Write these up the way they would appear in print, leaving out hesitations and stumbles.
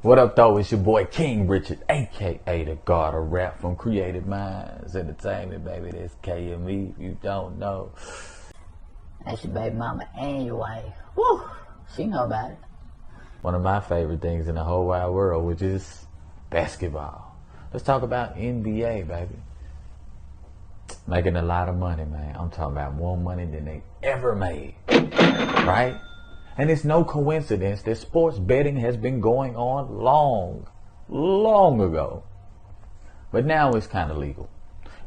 What up, though? It's your boy King Richard, aka the God of Rap from Creative Minds Entertainment, baby. That's KME. If you don't know, that's your baby mama and your wife. Woo! She know about it. One of my favorite things in the whole wide world, which is basketball. Let's talk about NBA, baby. Making a lot of money, man. I'm talking about more money than they ever made, right? And it's no coincidence that sports betting has been going on long ago. But now it's kind of legal.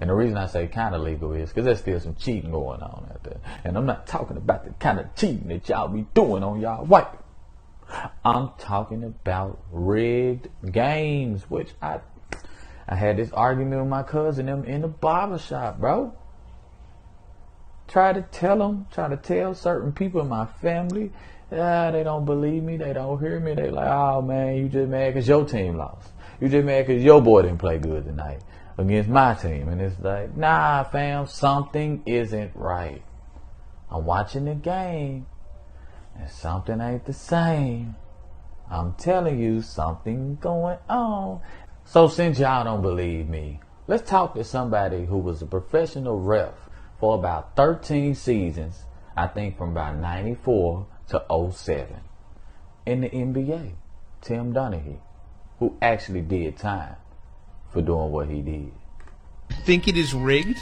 And the reason I say kind of legal is because there's still some cheating going on out there. And I'm not talking about the kind of cheating that y'all be doing on y'all wife. I'm talking about rigged games, which I had this argument with my cousin them in the barbershop, bro. Try to tell certain people in my family. They don't believe me. They don't hear me. They like, oh man, you just mad because your team lost. You just mad because your boy didn't play good tonight against my team. And it's like, nah, fam, something isn't right. I'm watching the game and something ain't the same. I'm telling you, something going on. So since y'all don't believe me, let's talk to somebody who was a professional ref for about 13 seasons, I think from about 94 to 07 in the NBA, Tim Donaghy, who actually did time for doing what he did. Think it is rigged?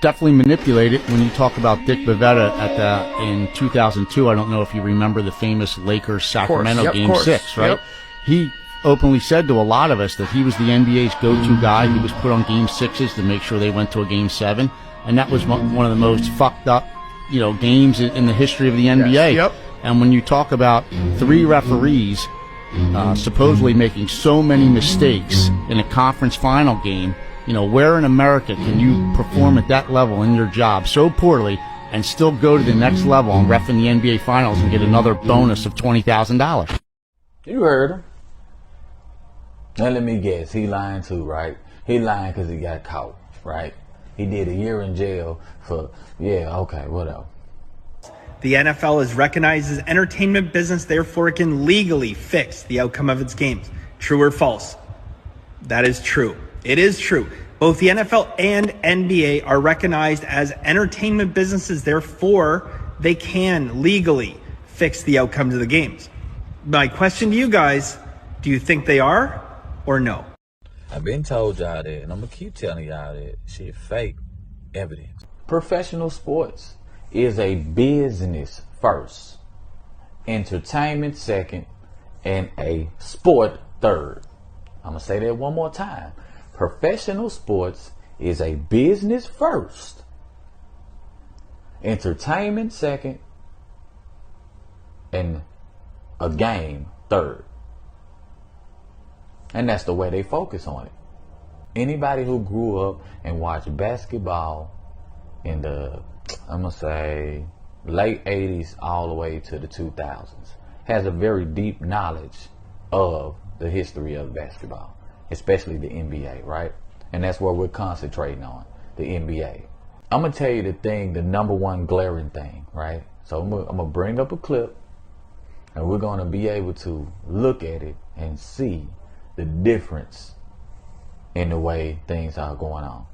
Definitely manipulated. When you talk about Dick Bavetta in 2002, I don't know if you remember the famous Lakers-Sacramento Game 6, right? Yep. He openly said to a lot of us that he was the NBA's go-to guy. He was put on Game 6s to make sure they went to a Game 7, and that was one of the most fucked up games in the history of the NBA. Yes. Yep. And when you talk about 3 referees supposedly making so many mistakes in a conference final game, where in America can you perform at that level in your job so poorly and still go to the next level and ref in the NBA Finals and get another bonus of $20,000? You heard him. Now let me guess, he lying too, right? He lying because he got caught, right? He did a year in jail for, whatever. The NFL is recognized as entertainment business, therefore it can legally fix the outcome of its games. True or false? That is true. It is true. Both the NFL and NBA are recognized as entertainment businesses, therefore they can legally fix the outcomes of the games. My question to you guys, do you think they are or no? I've been told y'all that, and I'm going to keep telling y'all that shit fake evidence. Professional sports is a business first, entertainment second, and a sport third. I'm going to say that one more time. Professional sports is a business first, entertainment second, and a game third. And that's the way they focus on it. Anybody who grew up and watched basketball in the, I'm going to say, late 80s all the way to the 2000s has a very deep knowledge of the history of basketball, especially the NBA, right? And that's where we're concentrating on, the NBA. I'm going to tell you the number one glaring thing, right? So I'm going to bring up a clip and we're going to be able to look at it and see the difference in the way things are going on.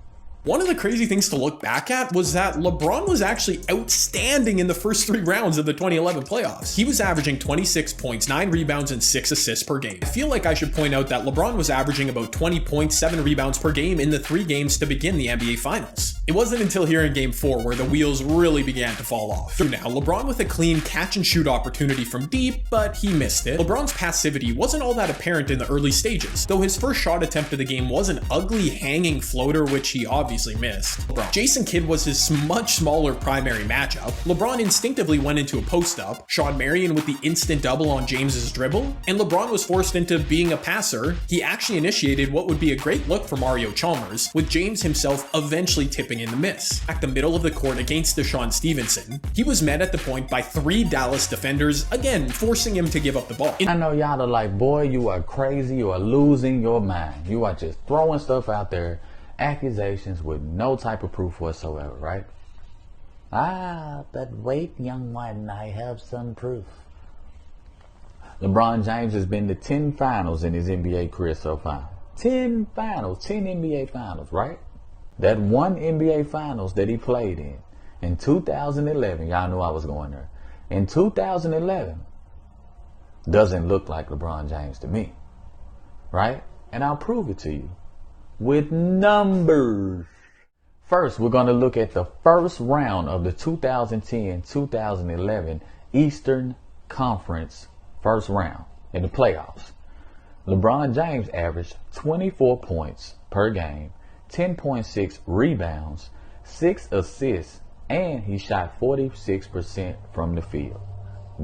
One of the crazy things to look back at was that LeBron was actually outstanding in the first 3 rounds of the 2011 playoffs. He was averaging 26 points, 9 rebounds, and 6 assists per game. I feel like I should point out that LeBron was averaging about 20 points, 7 rebounds per game in the 3 games to begin the NBA Finals. It wasn't until here in Game 4 where the wheels really began to fall off. Now, LeBron with a clean catch-and-shoot opportunity from deep, but he missed it. LeBron's passivity wasn't all that apparent in the early stages, though his first shot attempt of the game was an ugly hanging floater, which he obviously missed. Jason Kidd was his much smaller primary matchup. LeBron instinctively went into a post-up, Sean Marion with the instant double on James's dribble, and LeBron was forced into being a passer. He actually initiated what would be a great look for Mario Chalmers, with James himself eventually tipping in the miss. At the middle of the court against Deshaun Stevenson, he was met at the point by 3 Dallas defenders, again forcing him to give up the ball. I know y'all are like, boy, you are crazy, you are losing your mind. You are just throwing stuff out there, accusations with no type of proof whatsoever, right? But wait, young one, I have some proof. LeBron James has been to 10 finals in his NBA career so far. 10 finals, 10 NBA finals, right? That one NBA finals that he played in 2011, y'all knew I was going there. In 2011, doesn't look like LeBron James to me, right? And I'll prove it to you with numbers. First, we're going to look at the first round of the 2010-2011 Eastern Conference first round in the playoffs. LeBron James averaged 24 points per game, 10.6 rebounds, 6 assists, and he shot 46% from the field.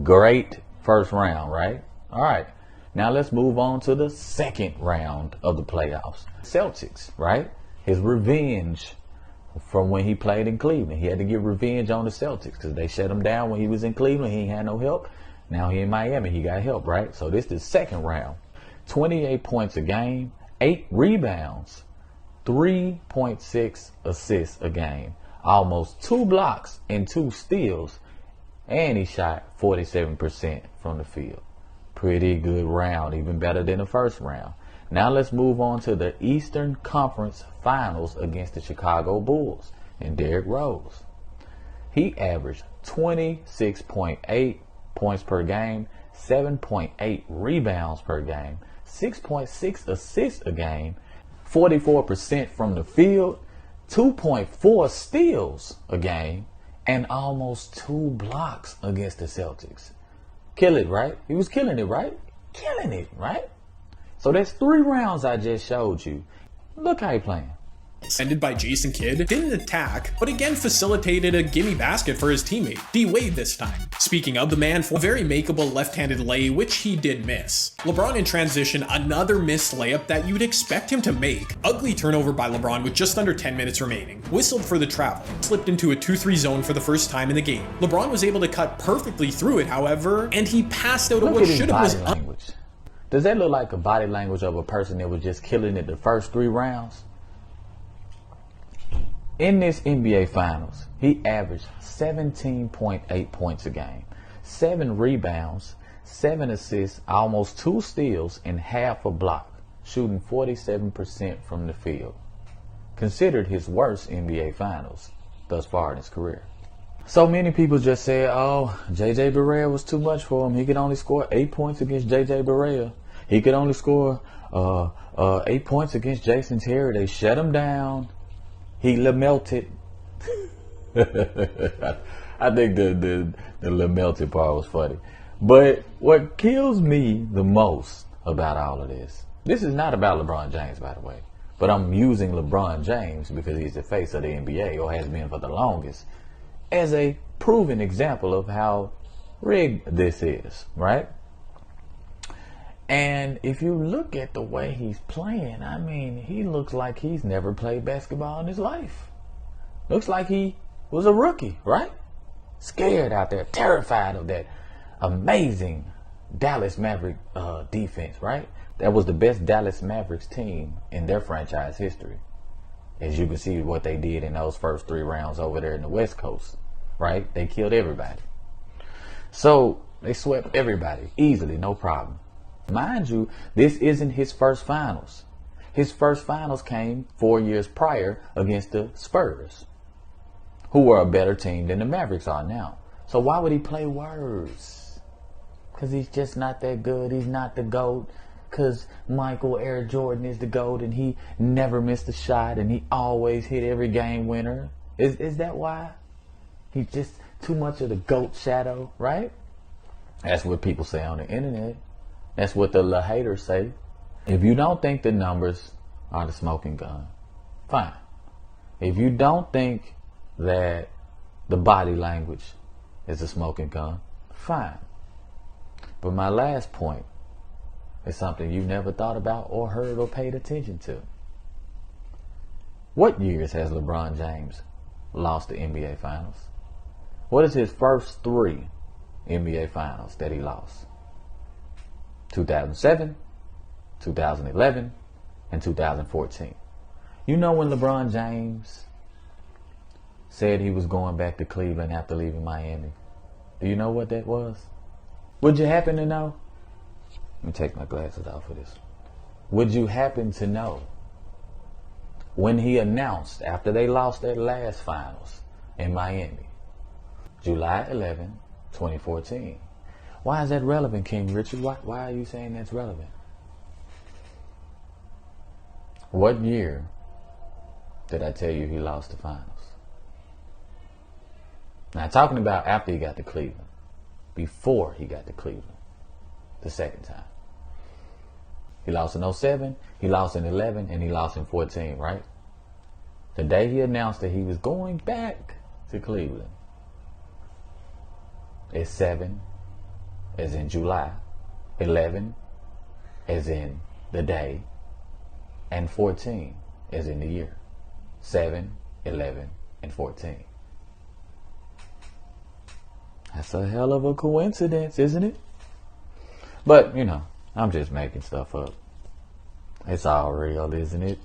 Great first round, right? All right. Now let's move on to the second round of the playoffs. Celtics, right? His revenge from when he played in Cleveland. He had to get revenge on the Celtics because they shut him down when he was in Cleveland. He ain't had no help. Now he in Miami. He got help, right? So this is the second round. 28 points a game, 8 rebounds, 3.6 assists a game, almost 2 blocks and 2 steals, and he shot 47% from the field. Pretty good round, even better than the first round. Now let's move on to the Eastern Conference Finals against the Chicago Bulls and Derrick Rose. He averaged 26.8 points per game, 7.8 rebounds per game, 6.6 assists a game, 44% from the field, 2.4 steals a game, and almost 2 blocks against the Celtics. Kill it, right? He was killing it, right? Killing it, right? So that's 3 rounds I just showed you. Look how he playing. Ended by Jason Kidd, didn't attack, but again facilitated a gimme basket for his teammate, D Wade this time. Speaking of the man, for a very makeable left-handed lay, which he did miss. LeBron in transition, another missed layup that you'd expect him to make. Ugly turnover by LeBron with just under 10 minutes remaining. Whistled for the travel. Slipped into a 2-3 zone for the first time in the game. LeBron was able to cut perfectly through it, however, and he passed out of what should have was language. Does that look like a body language of a person that was just killing it the first 3 rounds? In this NBA Finals, he averaged 17.8 points a game, 7 rebounds, 7 assists, almost 2 steals, and half a block, shooting 47% from the field. Considered his worst NBA Finals thus far in his career. So many people just said, oh, J.J. Barea was too much for him. He could only score 8 points against J.J. Barea. He could only score 8 points against Jason Terry. They shut him down. He melted. I think the melted part was funny. But what kills me the most about all of this is not about LeBron James, by the way. But I'm using LeBron James because he's the face of the NBA, or has been for the longest, as a proven example of how rigged this is, right? And if you look at the way he's playing, I mean, he looks like he's never played basketball in his life. Looks like he was a rookie, right? Scared out there, terrified of that amazing Dallas Maverick defense, right? That was the best Dallas Mavericks team in their franchise history. As you can see what they did in those first 3 rounds over there in the West Coast, right? They killed everybody. So they swept everybody easily, no problem. Mind you, this isn't his first finals. His first finals came 4 years prior against the Spurs, who were a better team than the Mavericks are now. So why would he play worse? Because he's just not that good. He's not the GOAT. Because Michael Air Jordan is the GOAT and he never missed a shot and he always hit every game winner. Is that why? He's just too much of the GOAT shadow, right? That's what people say on the internet. That's what the haters say. If you don't think the numbers are the smoking gun, fine. If you don't think that the body language is a smoking gun, fine. But my last point is something you never thought about or heard or paid attention to. What years has LeBron James lost the NBA Finals? What is his first 3 NBA Finals that he lost? 2007, 2011, and 2014. You know when LeBron James said he was going back to Cleveland after leaving Miami? Do you know what that was? Would you happen to know? Let me take my glasses off for this. Would you happen to know when he announced after they lost their last finals in Miami, July 11, 2014? Why is that relevant, King Richard? Why are you saying that's relevant? What year did I tell you he lost the finals? Now, talking about after he got to Cleveland, before he got to Cleveland, the second time. He lost in 07, he lost in 11, and he lost in 14, right? The day he announced that he was going back to Cleveland, it's 7, as in July, 11, as in the day, and 14, as in the year. 7, 11, and 14. That's a hell of a coincidence, isn't it? But, you know, I'm just making stuff up. It's all real, isn't it?